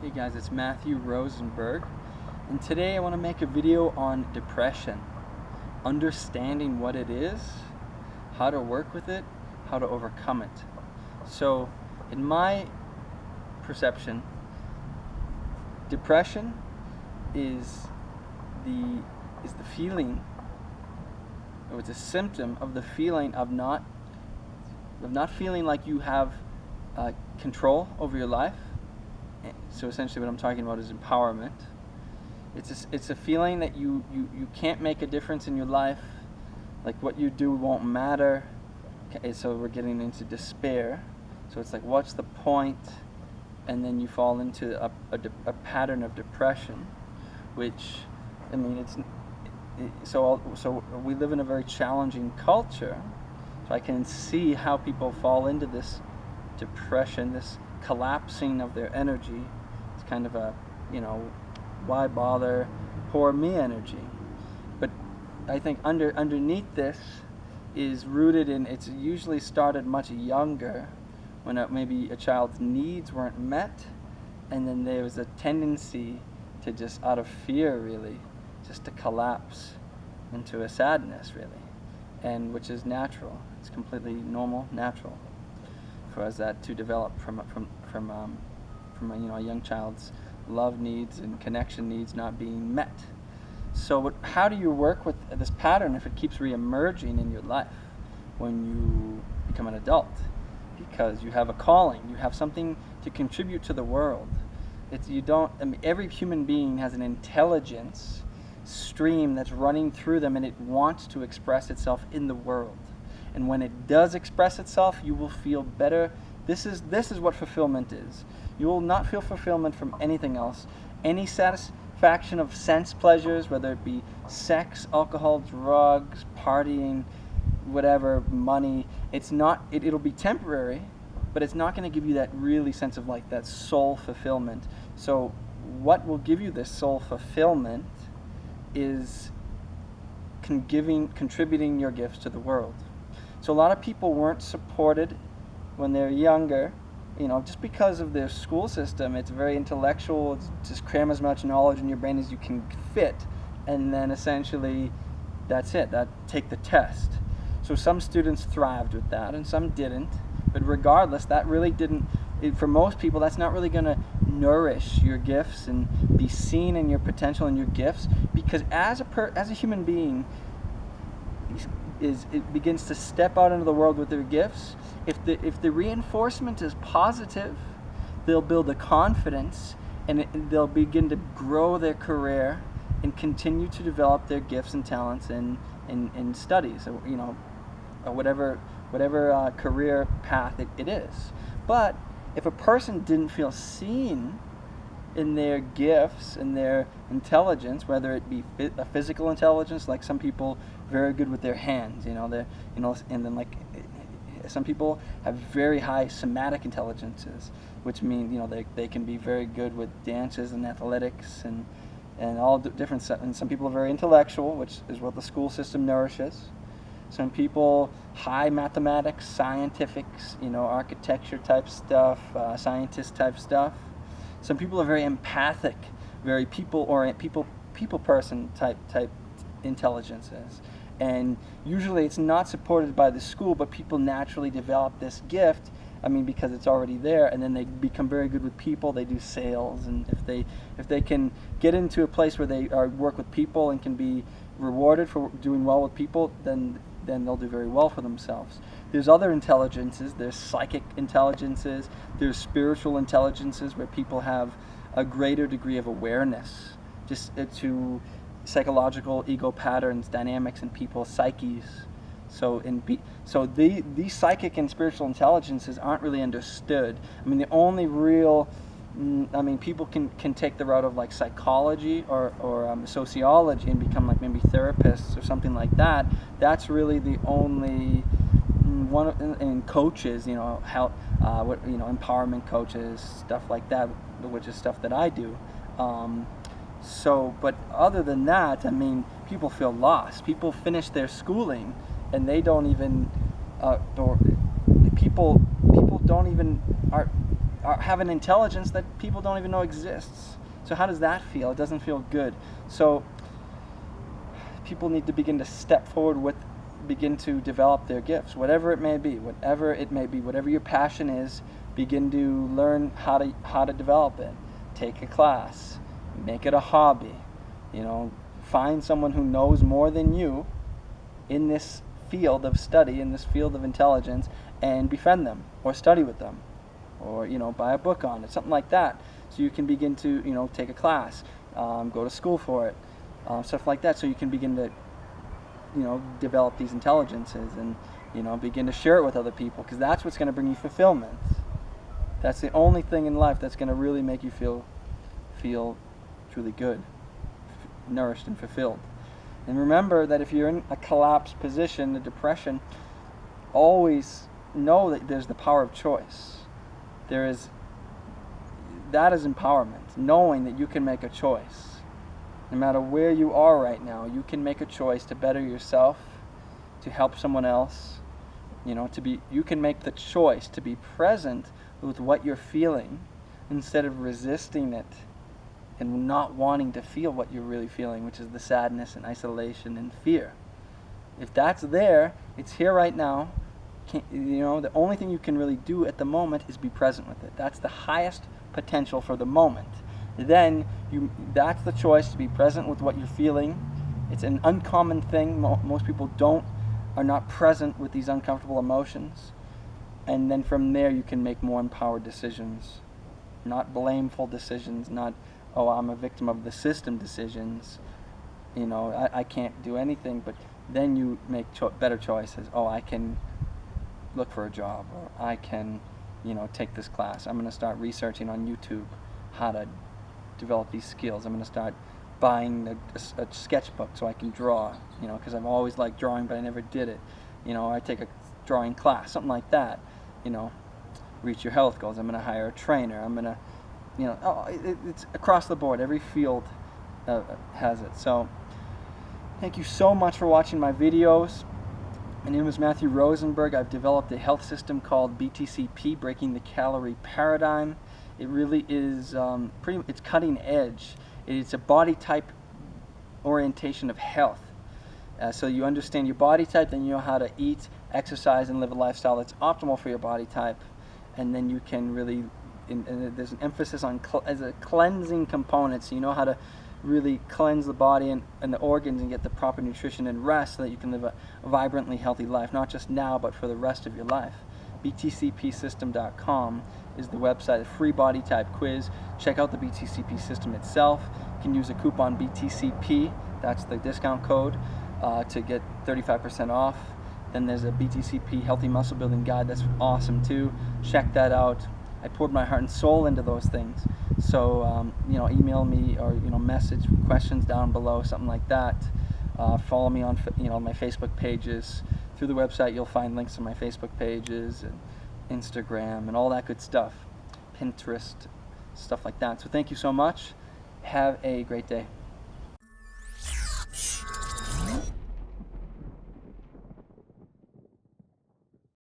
Hey guys, it's Matthew Rosenberg, and today I want to make a video on depression, understanding what it is, how to work with it, how to overcome it. So, in my perception, depression is the feeling, or it's a symptom of the feeling of not feeling like you have control over your life. So essentially what I'm talking about is empowerment. It's a feeling that you can't make a difference in your life, like what you do won't matter. Okay, so we're getting into despair. So it's like, what's the point? And then you fall into a pattern of depression, which, I mean, so we live in a very challenging culture. So I can see how people fall into this depression, this collapsing of their energy. It's kind of a, why bother, poor me energy. But I think underneath this is rooted in, it's usually started much younger, when maybe a child's needs weren't met, and then there was a tendency to just, out of fear really, just to collapse into a sadness really, and which is natural. It's completely normal, natural for us that to develop from a young child's love needs and connection needs not being met. So how do you work with this pattern if it keeps re-emerging in your life when you become an adult? Because you have a calling, you have something to contribute to the world. Every human being has an intelligence stream that's running through them, and it wants to express itself in the world. And when it does express itself, you will feel better. This is what fulfillment is. You will not feel fulfillment from anything else. Any satisfaction of sense pleasures, whether it be sex, alcohol, drugs, partying, whatever, money, it'll be temporary, but it's not going to give you that really sense of like that soul fulfillment. So what will give you this soul fulfillment is contributing your gifts to the world. So a lot of people weren't supported when they're younger, just because of their school system. It's very intellectual. It's just cram as much knowledge in your brain as you can fit, and then essentially that's it. Take the test. So some students thrived with that, and some didn't. But regardless, that really didn't. For most people, that's not really going to nourish your gifts and be seen in your potential and your gifts, because as a human being, it begins to step out into the world with their gifts. If the reinforcement is positive, they'll build a confidence, and they'll begin to grow their career and continue to develop their gifts and talents in studies, or whatever career path it is. But if a person didn't feel seen in their gifts and their intelligence, whether it be a physical intelligence, like some people very good with their hands, and then like some people have very high somatic intelligences, which mean they can be very good with dances and athletics and all different. And some people are very intellectual, which is what the school system nourishes. Some people high mathematics, scientifics, architecture type stuff, scientist type stuff. Some people are very empathic, very people person type intelligences. And usually it's not supported by the school, but people naturally develop this gift, because it's already there, and then they become very good with people. They do sales, and if they can get into a place where they work with people and can be rewarded for doing well with people, then they'll do very well for themselves. There's other intelligences. There's psychic intelligences. There's spiritual intelligences, where people have a greater degree of awareness just to psychological ego patterns, dynamics in people's psyches. So these psychic and spiritual intelligences aren't really understood. The only real, people can take the route of like psychology or sociology and become like maybe therapists or something like that. That's really the only one. And coaches, empowerment coaches, stuff like that, which is stuff that I do. But other than that, people feel lost. People finish their schooling and they don't even, or people don't even have an intelligence that people don't even know exists. So how does that feel? It doesn't feel good. So people need to begin to step forward begin to develop their gifts, whatever it may be, whatever your passion is. Begin to learn how to develop it. Take a class, make it a hobby. Find someone who knows more than you in this field of study, in this field of intelligence, and befriend them, or study with them, or buy a book on it, something like that. So you can begin to take a class, go to school for it, stuff like that. So you can begin to develop these intelligences and begin to share it with other people, because that's what's going to bring you fulfillment. That's the only thing in life that's going to really make you feel truly good, nourished and fulfilled. And remember that if you're in a collapsed position, a depression, always know that there's the power of choice. That is empowerment, knowing that you can make a choice. No matter where you are right now, you can make a choice to better yourself, to help someone else. You can make the choice to be present with what you're feeling instead of resisting it and not wanting to feel what you're really feeling, which is the sadness and isolation and fear. If that's there, it's here right now. The only thing you can really do at the moment is be present with it. That's the highest potential for the moment. Then that's the choice, to be present with what you're feeling. It's an uncommon thing. Most people are not present with these uncomfortable emotions. And then from there you can make more empowered decisions, not blameful decisions, not, oh, I'm a victim of the system decisions. I can't do anything. But then you make better choices. Oh, I can look for a job, or I can take this class. I'm going to start researching on YouTube how to develop these skills. I'm going to start buying a sketchbook so I can draw, because I've always liked drawing, but I never did it. I take a drawing class, something like that. Reach your health goals. I'm going to hire a trainer. I'm going to, it's across the board. Every field has it. So thank you so much for watching my videos. My name is Matthew Rosenberg. I've developed a health system called BTCP, Breaking the Calorie Paradigm. It really is it's cutting edge. It's a body type orientation of health. So you understand your body type, then you know how to eat, exercise, and live a lifestyle that's optimal for your body type. And then you can really, there's an emphasis on as a cleansing component, so you know how to really cleanse the body and the organs and get the proper nutrition and rest so that you can live a vibrantly healthy life, not just now, but for the rest of your life. BTCPsystem.com is the website, a free body type quiz. Check out the BTCP system itself. You can use a coupon BTCP, that's the discount code, to get 35% off. Then there's a BTCP Healthy Muscle Building Guide that's awesome too. Check that out. I poured my heart and soul into those things. So email me or message questions down below, something like that. Follow me on my Facebook pages. Through the website you'll find links to my Facebook pages and Instagram and all that good stuff, Pinterest, stuff like that. So thank you so much. Have a great day.